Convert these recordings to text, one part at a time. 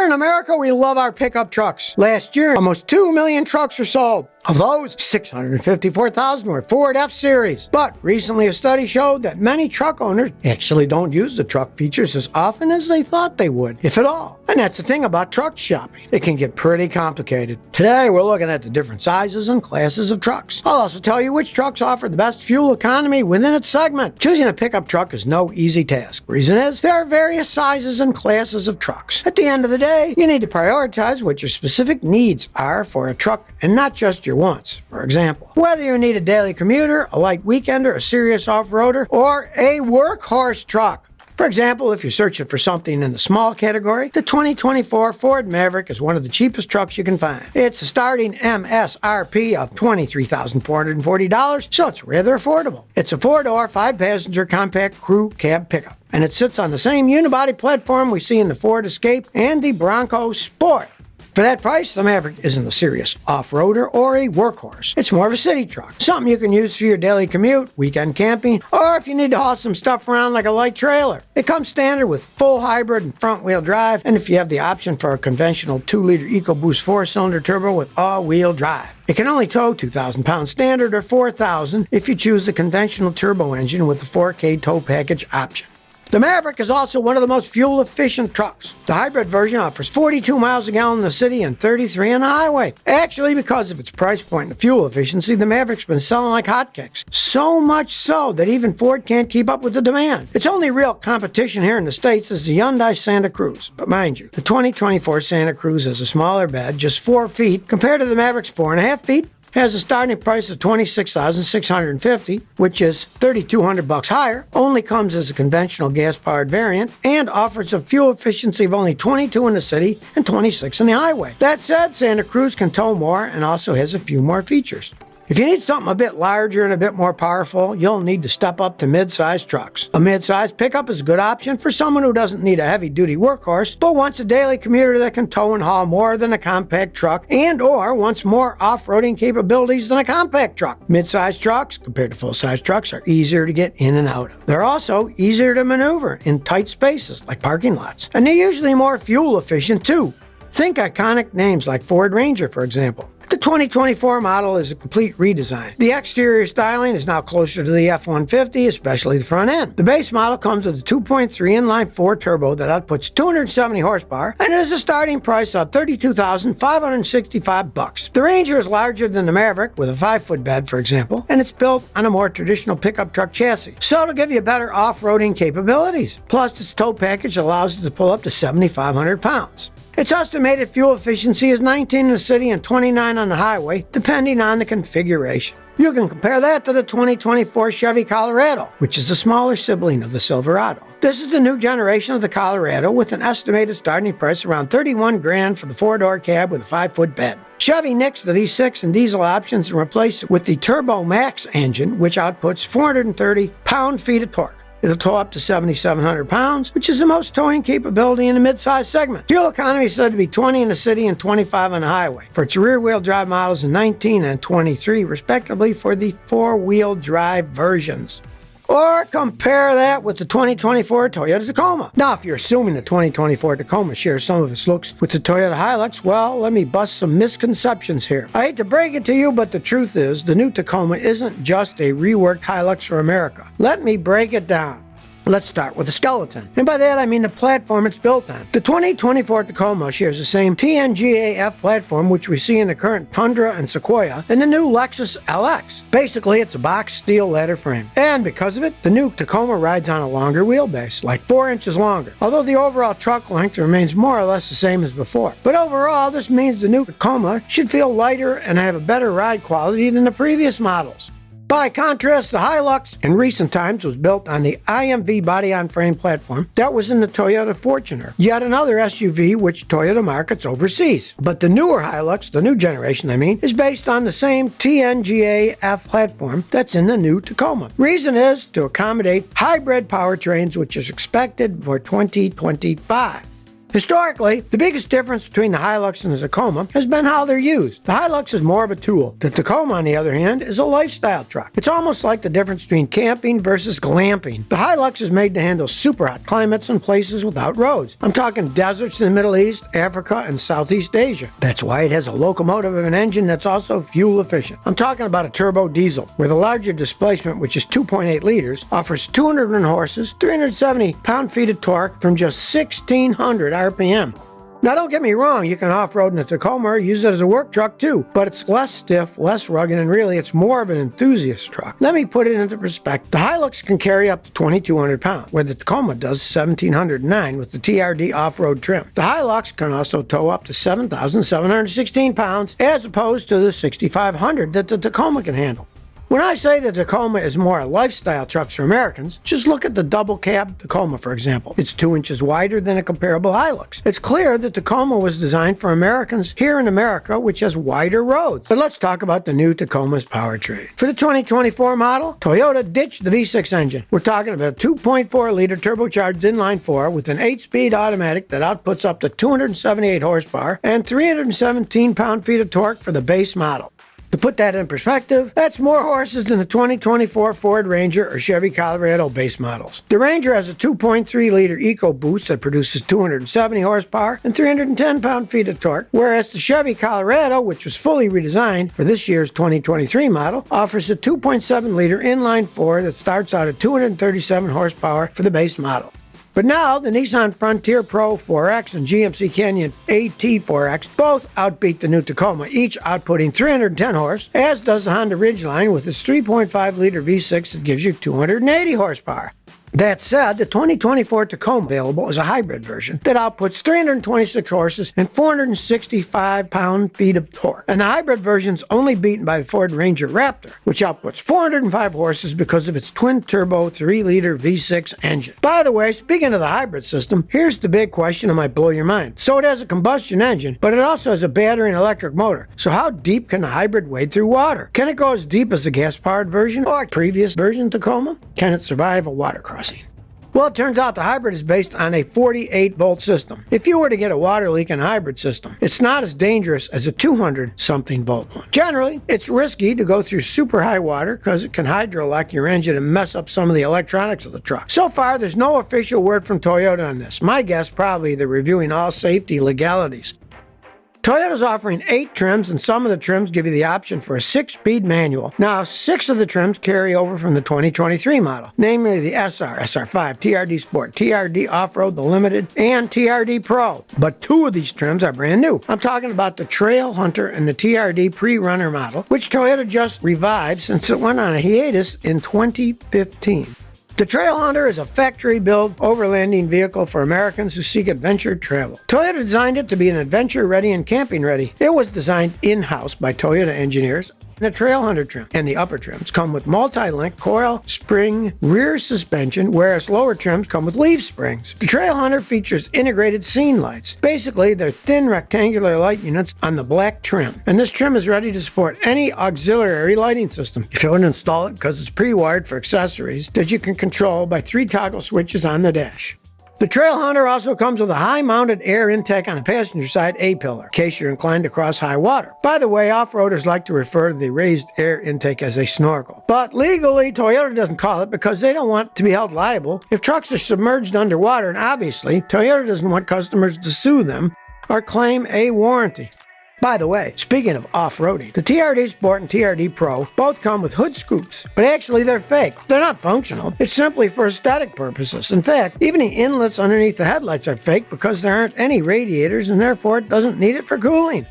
in America, we love our pickup trucks. Last year, almost 2 million trucks were sold. Of those, 654,000 were Ford F-Series. But recently a study showed that many truck owners actually don't use the truck features as often as they thought they would, if at all. And that's the thing about truck shopping. It can get pretty complicated. Today, we're looking at the different sizes and classes of trucks. I'll also tell you which trucks offer the best fuel economy within its segment. Choosing a pickup truck is no easy task. Reason is, there are various sizes and classes of trucks. At the end of the day, you need to prioritize what your specific needs are for a truck and not just your wants. For example, whether you need a daily commuter, a light weekender, a serious off-roader, or a workhorse truck. For example, if you're searching for something in the small category, the 2024 Ford Maverick is one of the cheapest trucks you can find. It's a starting MSRP of $23,440, so it's rather affordable. It's a 4-door, 5-passenger compact crew cab pickup, and it sits on the same unibody platform we see in the Ford Escape and the Bronco Sport. For that price, the Maverick isn't a serious off-roader or a workhorse. It's more of a city truck, something you can use for your daily commute, weekend camping, or if you need to haul some stuff around like a light trailer. It comes standard with full hybrid and front-wheel drive, and if you have the option for a conventional 2-liter EcoBoost 4-cylinder turbo with all-wheel drive. It can only tow 2,000 pounds standard or 4,000 if you choose the conventional turbo engine with the 4K tow package option. The Maverick is also one of the most fuel-efficient trucks. The hybrid version offers 42 miles a gallon in the city and 33 on the highway. Actually, because of its price point and fuel efficiency, the Maverick's been selling like hotcakes. So much so that even Ford can't keep up with the demand. Its only real competition here in the States is the Hyundai Santa Cruz. But mind you, the 2024 Santa Cruz has a smaller bed, just 4 feet, compared to the Maverick's 4.5 feet. Has a starting price of $26,650, which is $3,200 higher, only comes as a conventional gas-powered variant, and offers a fuel efficiency of only 22 in the city and 26 on the highway. That said, Santa Cruz can tow more and also has a few more features. If you need something a bit larger and a bit more powerful, you'll need to step up to mid-size trucks. A mid-size pickup is a good option for someone who doesn't need a heavy-duty workhorse, but wants a daily commuter that can tow and haul more than a compact truck and or wants more off-roading capabilities than a compact truck. Mid-size trucks, compared to full-size trucks, are easier to get in and out of. They're also easier to maneuver in tight spaces, like parking lots, and they're usually more fuel efficient, too. Think iconic names like Ford Ranger, for example. The 2024 model is a complete redesign. The exterior styling is now closer to the F-150, especially the front end. The base model comes with a 2.3 inline 4 turbo that outputs 270 horsepower and has a starting price of $32,565. The Ranger is larger than the Maverick with a 5-foot bed, for example, and it's built on a more traditional pickup truck chassis, so to give you better off-roading capabilities. Plus, its tow package allows it to pull up to 7,500 pounds. Its estimated fuel efficiency is 19 in the city and 29 on the highway, depending on the configuration. You can compare that to the 2024 Chevy Colorado, which is a smaller sibling of the Silverado. This is the new generation of the Colorado with an estimated starting price around $31,000 for the 4-door cab with a 5-foot bed. Chevy nixed the V6 and diesel options and replaced it with the Turbo Max engine, which outputs 430 pound-feet of torque. It'll tow up to 7,700 pounds, which is the most towing capability in the midsize segment. Fuel economy is said to be 20 in the city and 25 on the highway. For its rear-wheel drive models in 19 and 23, respectively, for the 4-wheel drive versions. Or compare that with the 2024 Toyota Tacoma. Now, if you're assuming the 2024 Tacoma shares some of its looks with the Toyota Hilux, well, let me bust some misconceptions here. I hate to break it to you, but the truth is, the new Tacoma isn't just a reworked Hilux for America. Let me break it down. Let's start with the skeleton. And by that, I mean the platform it's built on. The 2024 Tacoma shares the same TNGA-F platform which we see in the current Tundra and Sequoia and the new Lexus LX. Basically, it's a box steel ladder frame. And because of it, the new Tacoma rides on a longer wheelbase, like 4 inches longer, although the overall truck length remains more or less the same as before. But overall, this means the new Tacoma should feel lighter and have a better ride quality than the previous models. By contrast, the Hilux in recent times was built on the IMV body-on-frame platform that was in the Toyota Fortuner, yet another SUV which Toyota markets overseas. But the newer Hilux, the new generation is based on the same TNGA-F platform that's in the new Tacoma. Reason is to accommodate hybrid powertrains, which is expected for 2025. Historically, the biggest difference between the Hilux and the Tacoma has been how they're used. The Hilux is more of a tool. The Tacoma, on the other hand, is a lifestyle truck. It's almost like the difference between camping versus glamping. The Hilux is made to handle super hot climates and places without roads. I'm talking deserts in the Middle East, Africa, and Southeast Asia. That's why it has a locomotive and an engine that's also fuel efficient. I'm talking about a turbo diesel, where the larger displacement, which is 2.8 liters, offers 201 horses, 370 pound-feet of torque from just 1,600 RPM. Now don't get me wrong, you can off-road in a Tacoma or use it as a work truck too, but it's less stiff, less rugged, and really it's more of an enthusiast truck. Let me put it into perspective. The Hilux can carry up to 2,200 pounds, where the Tacoma does 1,709 with the TRD off-road trim. The Hilux can also tow up to 7,716 pounds, as opposed to the 6,500 that the Tacoma can handle. When I say the Tacoma is more a lifestyle truck for Americans, just look at the double cab Tacoma, for example. It's 2 inches wider than a comparable Hilux. It's clear that Tacoma was designed for Americans here in America, which has wider roads. But let's talk about the new Tacoma's powertrain. For the 2024 model, Toyota ditched the V6 engine. We're talking about a 2.4-liter turbocharged inline-4 with an 8-speed automatic that outputs up to 278 horsepower and 317 pound-feet of torque for the base model. To put that in perspective, that's more horses than the 2024 Ford Ranger or Chevy Colorado base models. The Ranger has a 2.3-liter EcoBoost that produces 270 horsepower and 310 pound-feet of torque, whereas the Chevy Colorado, which was fully redesigned for this year's 2023 model, offers a 2.7-liter inline-4 that starts out at 237 horsepower for the base model. But now, the Nissan Frontier Pro 4X and GMC Canyon AT4X both outbeat the new Tacoma, each outputting 310 horse, as does the Honda Ridgeline with its 3.5-liter V6 that gives you 280 horsepower. That said, the 2024 Tacoma available is a hybrid version that outputs 326 horses and 465 pound-feet of torque. And the hybrid version is only beaten by the Ford Ranger Raptor, which outputs 405 horses because of its twin-turbo 3-liter V6 engine. By the way, speaking of the hybrid system, here's the big question that might blow your mind. So it has a combustion engine, but it also has a battery and electric motor. So how deep can the hybrid wade through water? Can it go as deep as the gas-powered version or previous version Tacoma? Can it survive a water crossing? Well, it turns out the hybrid is based on a 48-volt system. If you were to get a water leak in a hybrid system, it's not as dangerous as a 200-something volt one. Generally, it's risky to go through super high water because it can hydroelectric your engine and mess up some of the electronics of the truck. So far, there's no official word from Toyota on this. My guess, probably they're reviewing all safety legalities. Toyota's offering 8 trims, and some of the trims give you the option for a 6-speed manual. Now, 6 of the trims carry over from the 2023 model, namely the SR, SR5, TRD Sport, TRD Off-Road, the Limited, and TRD Pro. But 2 of these trims are brand new. I'm talking about the Trail Hunter and the TRD Pre-Runner model, which Toyota just revived since it went on a hiatus in 2015. The Trail Hunter is a factory-built overlanding vehicle for Americans who seek adventure travel. Toyota designed it to be an adventure-ready and camping-ready. It was designed in-house by Toyota engineers. The Trail Hunter trim and the upper trims come with multi-link coil spring rear suspension, whereas lower trims come with leaf springs. The Trail Hunter features integrated scene lights. Basically, they're thin rectangular light units on the black trim, and this trim is ready to support any auxiliary lighting system. If you want to install it because it's pre-wired for accessories that you can control by 3 toggle switches on the dash. The Trail Hunter also comes with a high-mounted air intake on the passenger side A-pillar, in case you're inclined to cross high water. By the way, off-roaders like to refer to the raised air intake as a snorkel. But legally, Toyota doesn't call it because they don't want to be held liable if trucks are submerged underwater, and obviously, Toyota doesn't want customers to sue them or claim a warranty. By the way, speaking of off-roading, the TRD Sport and TRD Pro both come with hood scoops, but actually they're fake. They're not functional. It's simply for aesthetic purposes. In fact, even the inlets underneath the headlights are fake because there aren't any radiators and therefore it doesn't need it for cooling.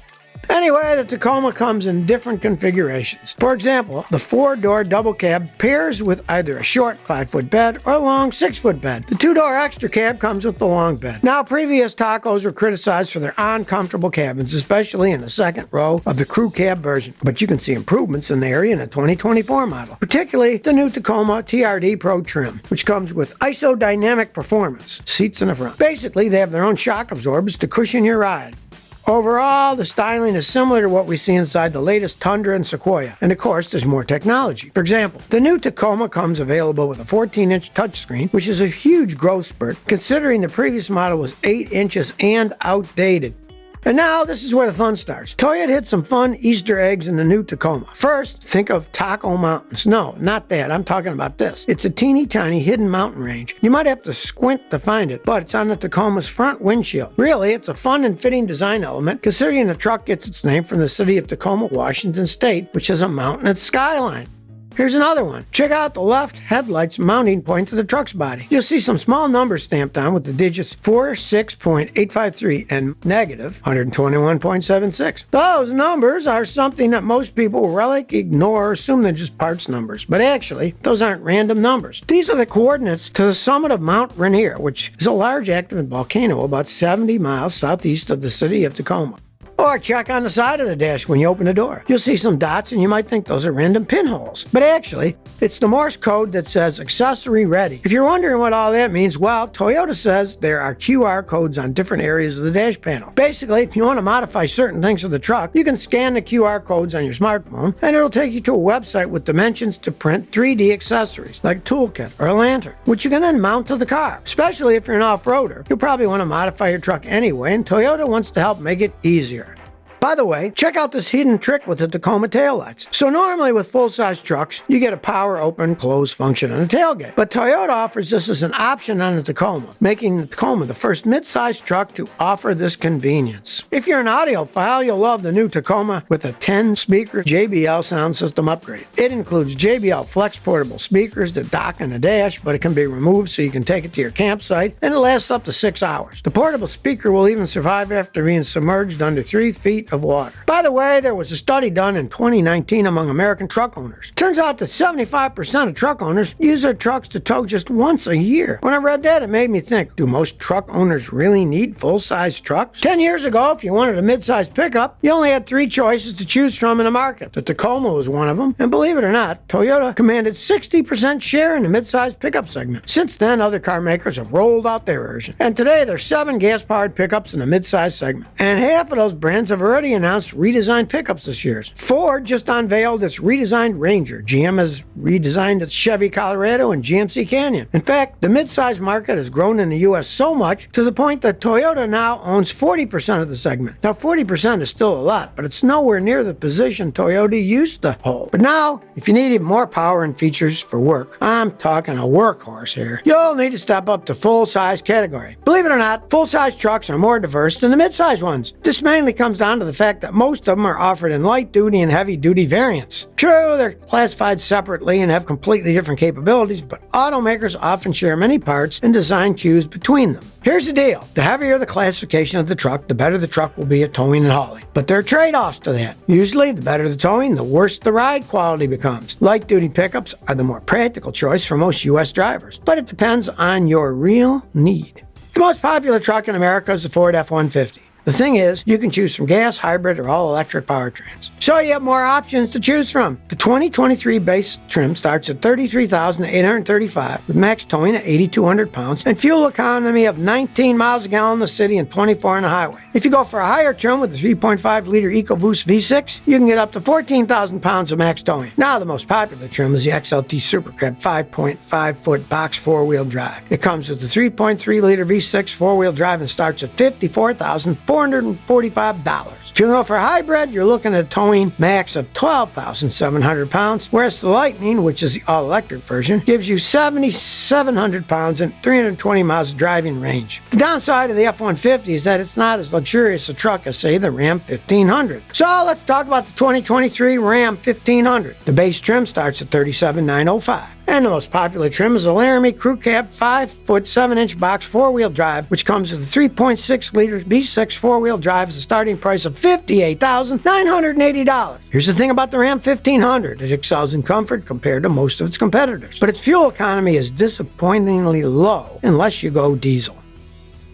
Anyway, the Tacoma comes in different configurations. For example, the 4-door double cab pairs with either a short 5-foot bed or a long 6-foot bed. The 2-door extra cab comes with the long bed. Now, previous Tacos were criticized for their uncomfortable cabins, especially in the second row of the crew cab version. But you can see improvements in the area in the 2024 model, particularly the new Tacoma TRD Pro trim, which comes with isodynamic performance seats in the front. Basically, they have their own shock absorbers to cushion your ride. Overall, the styling is similar to what we see inside the latest Tundra and Sequoia, and of course there's more technology. For example, the new Tacoma comes available with a 14-inch touchscreen, which is a huge growth spurt, considering the previous model was 8 inches and outdated. And now, this is where the fun starts. Toyota hit some fun Easter eggs in the new Tacoma. First, think of Taco Mountains. No, not that. I'm talking about this. It's a teeny tiny hidden mountain range. You might have to squint to find it, but it's on the Tacoma's front windshield. Really, it's a fun and fitting design element, considering the truck gets its name from the city of Tacoma, Washington State, which has a mountainous skyline. Here's another one. Check out the left headlight's mounting point to the truck's body. You'll see some small numbers stamped on with the digits 46.853 and negative 121.76. Those numbers are something that most people relic, ignore, or assume they're just parts numbers. But actually, those aren't random numbers. These are the coordinates to the summit of Mount Rainier, which is a large active volcano about 70 miles southeast of the city of Tacoma. Or check on the side of the dash when you open the door. You'll see some dots and you might think those are random pinholes. But actually, it's the Morse code that says accessory ready. If you're wondering what all that means, well, Toyota says there are QR codes on different areas of the dash panel. Basically, if you want to modify certain things of the truck, you can scan the QR codes on your smartphone and it'll take you to a website with dimensions to print 3D accessories like a toolkit or a lantern, which you can then mount to the car. Especially if you're an off-roader, you'll probably want to modify your truck anyway, and Toyota wants to help make it easier. By the way, check out this hidden trick with the Tacoma taillights. So normally with full-size trucks, you get a power open, close function on the tailgate. But Toyota offers this as an option on the Tacoma, making the Tacoma the first midsize truck to offer this convenience. If you're an audiophile, you'll love the new Tacoma with a 10-speaker JBL sound system upgrade. It includes JBL Flex portable speakers that dock on the dash, but it can be removed so you can take it to your campsite, and it lasts up to 6 hours. The portable speaker will even survive after being submerged under 3 feet of water. By the way, there was a study done in 2019 among American truck owners. Turns out that 75% of truck owners use their trucks to tow just once a year. When I read that, it made me think, do most truck owners really need full-size trucks? 10 years ago, if you wanted a mid-size pickup, you only had 3 choices to choose from in the market. The Tacoma was one of them, and believe it or not, Toyota commanded 60% share in the mid-size pickup segment. Since then, other car makers have rolled out their version, and today there's 7 gas-powered pickups in the mid-size segment, and half of those brands have already announced redesigned pickups this year. Ford just unveiled its redesigned Ranger. GM has redesigned its Chevy Colorado and GMC Canyon. In fact, the midsize market has grown in the U.S. so much to the point that Toyota now owns 40% of the segment. Now, 40% is still a lot, but it's nowhere near the position Toyota used to hold. But now, if you need even more power and features for work, I'm talking a workhorse here, you'll need to step up to full-size category. Believe it or not, full-size trucks are more diverse than the midsize ones. This mainly comes down to the fact that most of them are offered in light-duty and heavy-duty variants. True, they're classified separately and have completely different capabilities, but automakers often share many parts and design cues between them. Here's the deal. The heavier the classification of the truck, the better the truck will be at towing and hauling. But there are trade-offs to that. Usually, the better the towing, the worse the ride quality becomes. Light-duty pickups are the more practical choice for most U.S. drivers, but it depends on your real need. The most popular truck in America is the Ford F-150. The thing is, you can choose from gas, hybrid, or all-electric powertrains. So you have more options to choose from. The 2023 base trim starts at $33,835 with max towing at 8,200 pounds and fuel economy of 19 miles a gallon in the city and 24 on the highway. If you go for a higher trim with the 3.5-liter EcoBoost V6, you can get up to 14,000 pounds of max towing. Now the most popular trim is the XLT Super Cab 5.5-foot box four-wheel drive. It comes with the 3.3-liter V6 four-wheel drive and starts at $54,445. If you go for a hybrid, you're looking at a towing max of 12,700 pounds, whereas the Lightning, which is the all-electric version, gives you 7,700 pounds and 320 miles of driving range. The downside of the F-150 is that it's not as luxurious a truck as, say, the Ram 1500. So let's talk about the 2023 Ram 1500. The base trim starts at $37,905. And the most popular trim is the Laramie Crew Cab 5-foot 7-inch box four-wheel drive, which comes with a 3.6-liter V6 four-wheel drive at a starting price of $58,980. Here's the thing about the Ram 1500. It excels in comfort compared to most of its competitors, but its fuel economy is disappointingly low unless you go diesel.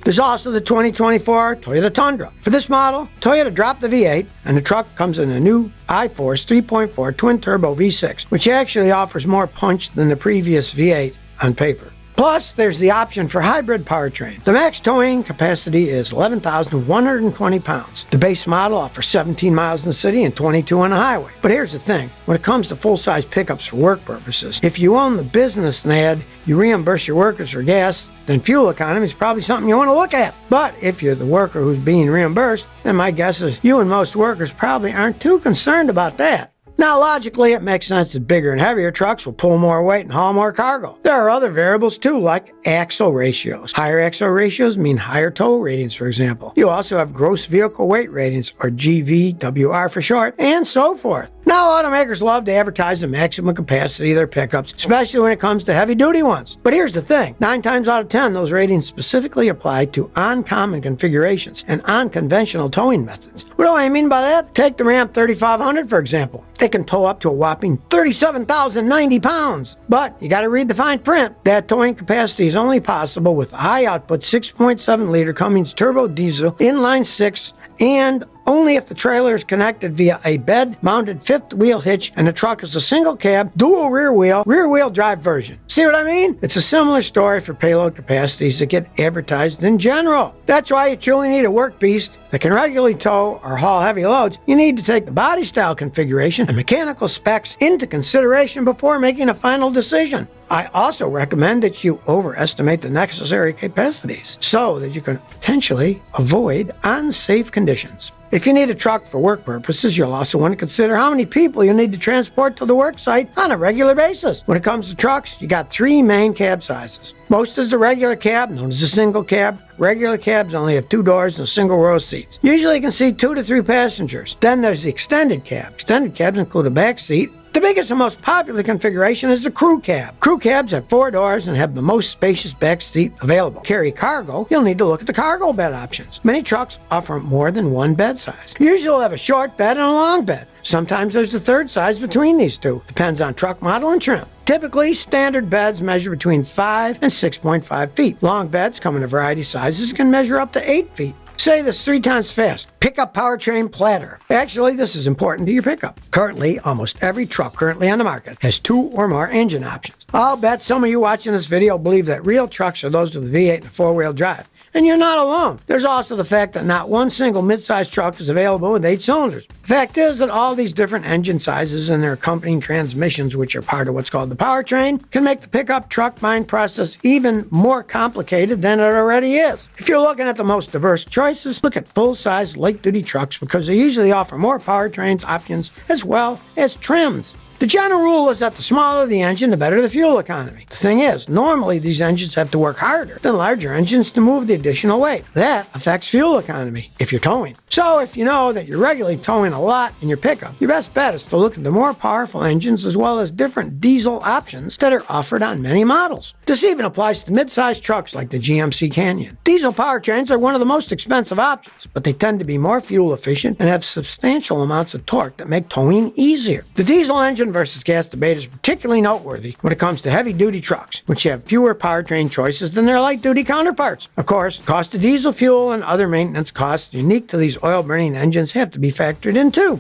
There's also the 2024 Toyota Tundra. For this model, Toyota dropped the V8, and the truck comes in a new iForce 3.4 twin-turbo V6, which actually offers more punch than the previous V8 on paper. Plus, there's the option for hybrid powertrain. The max towing capacity is 11,120 pounds. The base model offers 17 miles in the city and 22 on the highway. But here's the thing, when it comes to full-size pickups for work purposes, if you own the business NAD, you reimburse your workers for gas, then fuel economy is probably something you want to look at. But if you're the worker who's being reimbursed, then my guess is you and most workers probably aren't too concerned about that. Now, logically, it makes sense that bigger and heavier trucks will pull more weight and haul more cargo. There are other variables too, like axle ratios. Higher axle ratios mean higher tow ratings, for example. You also have gross vehicle weight ratings, or GVWR for short, and so forth. Now, automakers love to advertise the maximum capacity of their pickups, especially when it comes to heavy-duty ones. But here's the thing, 9 times out of 10, those ratings specifically apply to uncommon configurations and unconventional towing methods. What do I mean by that? Take the Ram 3500, for example. It can tow up to a whopping 37,090 pounds. But you gotta read the fine print. That towing capacity is only possible with a high-output 6.7-liter Cummins turbo diesel inline 6 and only if the trailer is connected via a bed-mounted fifth-wheel hitch and the truck is a single-cab, dual rear-wheel drive version. See what I mean? It's a similar story for payload capacities that get advertised in general. That's why you truly need a work beast that can regularly tow or haul heavy loads. You need to take the body style configuration and mechanical specs into consideration before making a final decision. I also recommend that you overestimate the necessary capacities so that you can potentially avoid unsafe conditions. If you need a truck for work purposes, you'll also want to consider how many people you'll need to transport to the work site on a regular basis. When it comes to trucks, you got 3 main cab sizes. Most is the regular cab, known as a single cab. Regular cabs only have 2 doors and a single row of seats. Usually you can seat 2 to 3 passengers. Then there's the extended cab. Extended cabs include a back seat. The biggest and most popular configuration is the crew cab. Crew cabs have 4 doors and have the most spacious back seat available. Carry cargo, you'll need to look at the cargo bed options. Many trucks offer more than 1 bed size. Usually you'll have a short bed and a long bed. Sometimes there's a third size between these two. Depends on truck model and trim. Typically, standard beds measure between 5 and 6.5 feet. Long beds come in a variety of sizes and can measure up to 8 feet. Say this 3 times fast. Pickup powertrain platter. Actually, this is important to your pickup. Currently, almost every truck currently on the market has 2 or more engine options. I'll bet some of you watching this video believe that real trucks are those with a V8 and a 4-wheel drive. And you're not alone. There's also the fact that not one single midsize truck is available with 8 cylinders. The fact is that all these different engine sizes and their accompanying transmissions, which are part of what's called the powertrain, can make the pickup truck buying process even more complicated than it already is. If you're looking at the most diverse choices, look at full-size light-duty trucks because they usually offer more powertrain options as well as trims. The general rule is that the smaller the engine, the better the fuel economy. The thing is, normally these engines have to work harder than larger engines to move the additional weight. That affects fuel economy if you're towing. So if you know that you're regularly towing a lot in your pickup, your best bet is to look at the more powerful engines as well as different diesel options that are offered on many models. This even applies to mid-sized trucks like the GMC Canyon. Diesel powertrains are one of the most expensive options, but they tend to be more fuel efficient and have substantial amounts of torque that make towing easier. The diesel engine versus gas debate is particularly noteworthy when it comes to heavy-duty trucks, which have fewer powertrain choices than their light-duty counterparts. Of course, cost of diesel fuel and other maintenance costs unique to these oil-burning engines have to be factored in too.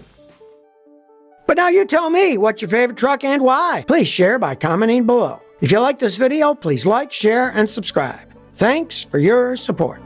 But now you tell me what's your favorite truck and why. Please share by commenting below. If you like this video, please like, share, and subscribe. Thanks for your support.